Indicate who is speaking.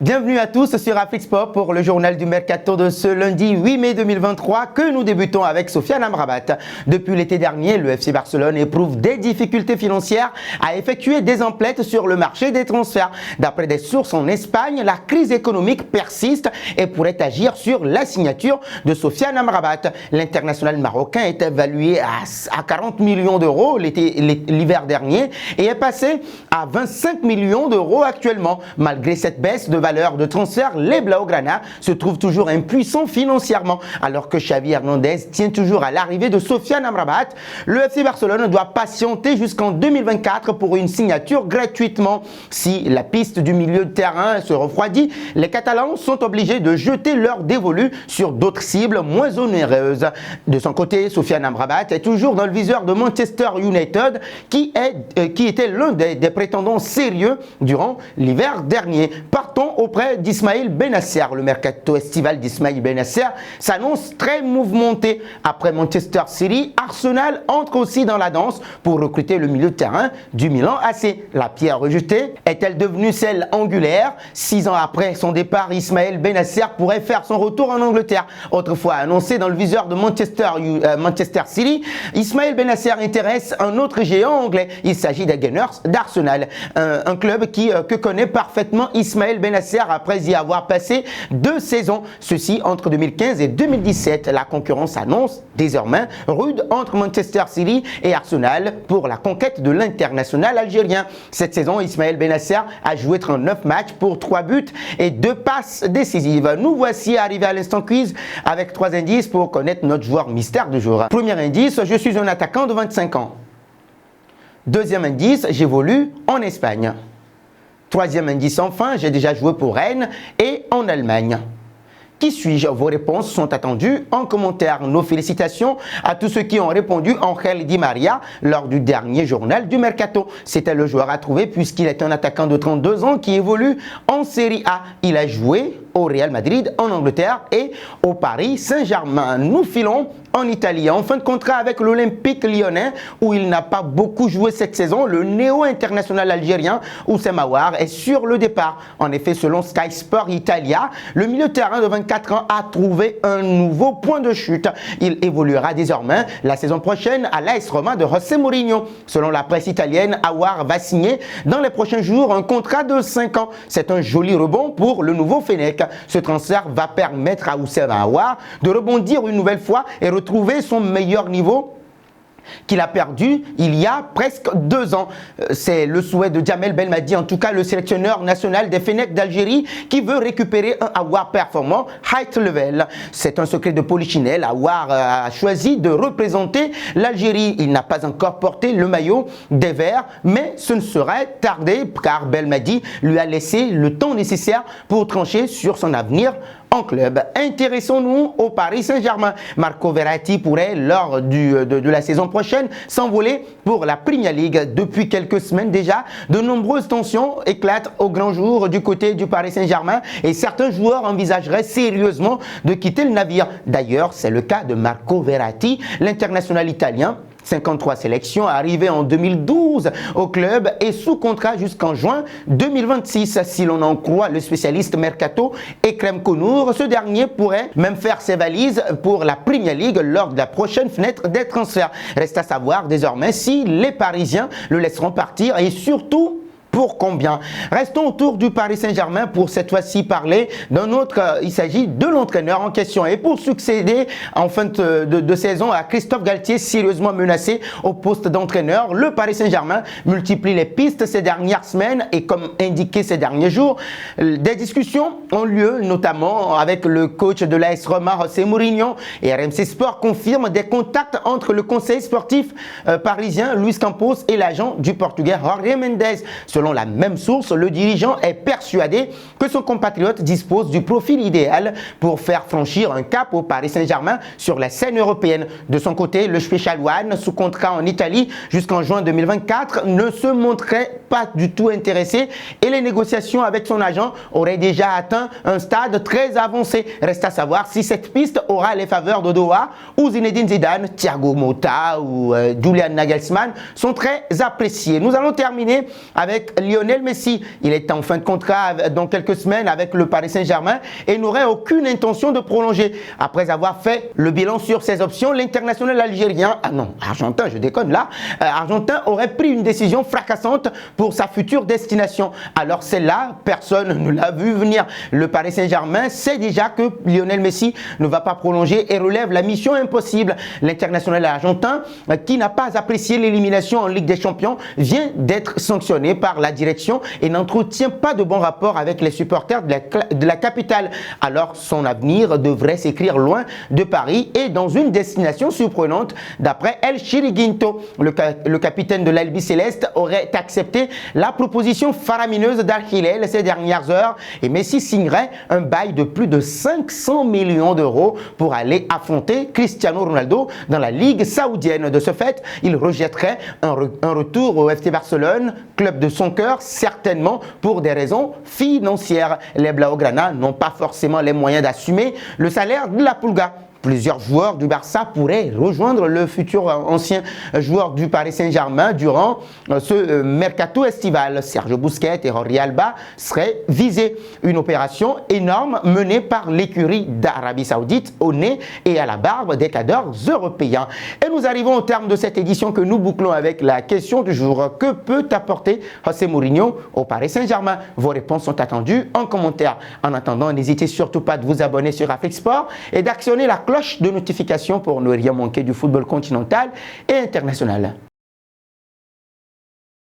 Speaker 1: Bienvenue à tous sur Afrique Sport pour le journal du Mercato de ce lundi 8 mai 2023 que nous débutons avec Sofiane Amrabat. Depuis l'été dernier, le FC Barcelone éprouve des difficultés financières à effectuer des emplettes sur le marché des transferts. D'après des sources en Espagne, la crise économique persiste et pourrait agir sur la signature de Sofiane Amrabat. L'international marocain est évalué à 40 millions d'euros l'hiver dernier et est passé à 25 millions d'euros actuellement. Malgré cette baisse de valeur de transfert, les Blaugrana se trouvent toujours impuissants financièrement. Alors que Xavi Hernandez tient toujours à l'arrivée de Sofiane Amrabat, le FC Barcelone doit patienter jusqu'en 2024 pour une signature gratuitement. Si la piste du milieu de terrain se refroidit, les Catalans sont obligés de jeter leur dévolu sur d'autres cibles moins onéreuses. De son côté, Sofiane Amrabat est toujours dans le viseur de Manchester United qui était l'un des prétendants sérieux durant l'hiver dernier. Partons auprès d'Ismaïl Bennacer. Le mercato estival d'Ismaïl Bennacer s'annonce très mouvementé. Après Manchester City, Arsenal entre aussi dans la danse pour recruter le milieu de terrain du Milan AC. La pierre rejetée est-elle devenue celle angulaire? 6 ans après son départ, Ismaïl Bennacer pourrait faire son retour en Angleterre. Autrefois annoncé dans le viseur de Manchester City, Ismaïl Bennacer intéresse un autre géant anglais. Il s'agit des Gunners d'Arsenal, un club que connaît parfaitement Ismaïl Bennacer après y avoir passé 2 saisons, ceci entre 2015 et 2017. La concurrence annonce désormais rude entre Manchester City et Arsenal pour la conquête de l'international algérien. Cette saison, Ismaïl Bennacer a joué 39 matchs pour 3 buts et 2 passes décisives. Nous voici arrivés à l'instant quiz avec 3 indices pour connaître notre joueur mystère du jour. Premier indice, je suis un attaquant de 25 ans. Deuxième indice, j'évolue en Espagne. Troisième indice enfin, j'ai déjà joué pour Rennes et en Allemagne. Qui suis-je? Vos réponses sont attendues en commentaire. Nos félicitations à tous ceux qui ont répondu Angel Di Maria lors du dernier journal du Mercato. C'était le joueur à trouver puisqu'il est un attaquant de 32 ans qui évolue en Serie A. Il a joué au Real Madrid en Angleterre et au Paris Saint-Germain. Nous filons en Italie en fin de contrat avec l'Olympique lyonnais où il n'a pas beaucoup joué cette saison. Le néo-international algérien Oussem Aouar est sur le départ. En effet, selon Sky Sport Italia, le milieu de terrain de 24 ans a trouvé un nouveau point de chute. Il évoluera désormais la saison prochaine à l'AS Roma de José Mourinho. Selon la presse italienne, Aouar va signer dans les prochains jours un contrat de 5 ans. C'est un joli rebond pour le nouveau Fennec. Ce transfert va permettre à Oussem Aouar de rebondir une nouvelle fois et retrouver son meilleur niveau qu'il a perdu il y a presque 2 ans. C'est le souhait de Djamel Belmadi, en tout cas le sélectionneur national des Fennecs d'Algérie, qui veut récupérer un Aouar performant high level. C'est un secret de polichinelle. Aouar a choisi de représenter l'Algérie. Il n'a pas encore porté le maillot des Verts, mais ce ne serait tardé car Belmadi lui a laissé le temps nécessaire pour trancher sur son avenir en club. Intéressons-nous au Paris Saint-Germain. Marco Verratti pourrait, lors de la saison prochaine, s'envoler pour la Premier League. Depuis quelques semaines déjà, de nombreuses tensions éclatent au grand jour du côté du Paris Saint-Germain et certains joueurs envisageraient sérieusement de quitter le navire. D'ailleurs, c'est le cas de Marco Verratti, l'international italien. 53 sélections, arrivé en 2012 au club et sous contrat jusqu'en juin 2026. Si l'on en croit le spécialiste Mercato Ekrem Konour, ce dernier pourrait même faire ses valises pour la Premier League lors de la prochaine fenêtre des transferts. Reste à savoir désormais si les Parisiens le laisseront partir et surtout pour combien. Restons autour du Paris Saint-Germain pour cette fois-ci parler d'un autre. Il s'agit de l'entraîneur en question. Et pour succéder en fin de saison à Christophe Galtier, sérieusement menacé au poste d'entraîneur, le Paris Saint-Germain multiplie les pistes ces dernières semaines et comme indiqué ces derniers jours, des discussions ont lieu notamment avec le coach de l'AS Roma, José Mourinho, et RMC Sport confirme des contacts entre le conseil sportif parisien Luis Campos et l'agent du Portugais Jorge Mendes. Selon la même source, le dirigeant est persuadé que son compatriote dispose du profil idéal pour faire franchir un cap au Paris Saint-Germain sur la scène européenne. De son côté, le Special One, sous contrat en Italie jusqu'en juin 2024, ne se montrait pas du tout intéressé et les négociations avec son agent auraient déjà atteint un stade très avancé. Reste à savoir si cette piste aura les faveurs de Doha où Zinedine Zidane, Thiago Motta ou Julian Nagelsmann sont très appréciés. Nous allons terminer avec avec Lionel Messi. Il est en fin de contrat dans quelques semaines avec le Paris Saint-Germain et n'aurait aucune intention de prolonger. Après avoir fait le bilan sur ses options, l'international algérien, argentin, je déconne là, argentin aurait pris une décision fracassante pour sa future destination. Alors celle-là, personne ne l'a vu venir. Le Paris Saint-Germain sait déjà que Lionel Messi ne va pas prolonger et relève la mission impossible. L'international argentin, qui n'a pas apprécié l'élimination en Ligue des Champions, vient d'être sanctionné par la direction et n'entretient pas de bons rapports avec les supporters de la capitale. Alors son avenir devrait s'écrire loin de Paris et dans une destination surprenante. D'après El Chiriquinto, le capitaine de l'Albi Céleste aurait accepté la proposition faramineuse d'Al-Hilal ces dernières heures et Messi signerait un bail de plus de 500 millions d'euros pour aller affronter Cristiano Ronaldo dans la Ligue saoudienne. De ce fait, il rejetterait un retour au FC Barcelone, club de son cœur, certainement pour des raisons financières. Les Blaugrana n'ont pas forcément les moyens d'assumer le salaire de la Pulga. Plusieurs joueurs du Barça pourraient rejoindre le futur ancien joueur du Paris Saint-Germain durant ce mercato estival. Sergio Busquets et Jordi Alba seraient visés. Une opération énorme menée par l'écurie d'Arabie Saoudite au nez et à la barbe des cadres européens. Et nous arrivons au terme de cette édition que nous bouclons avec la question du jour. Que peut apporter José Mourinho au Paris Saint-Germain? Vos réponses sont attendues en commentaire. En attendant, n'hésitez surtout pas de vous abonner sur Afrique Sport et d'actionner la cloche de notification pour ne rien manquer du football continental et international.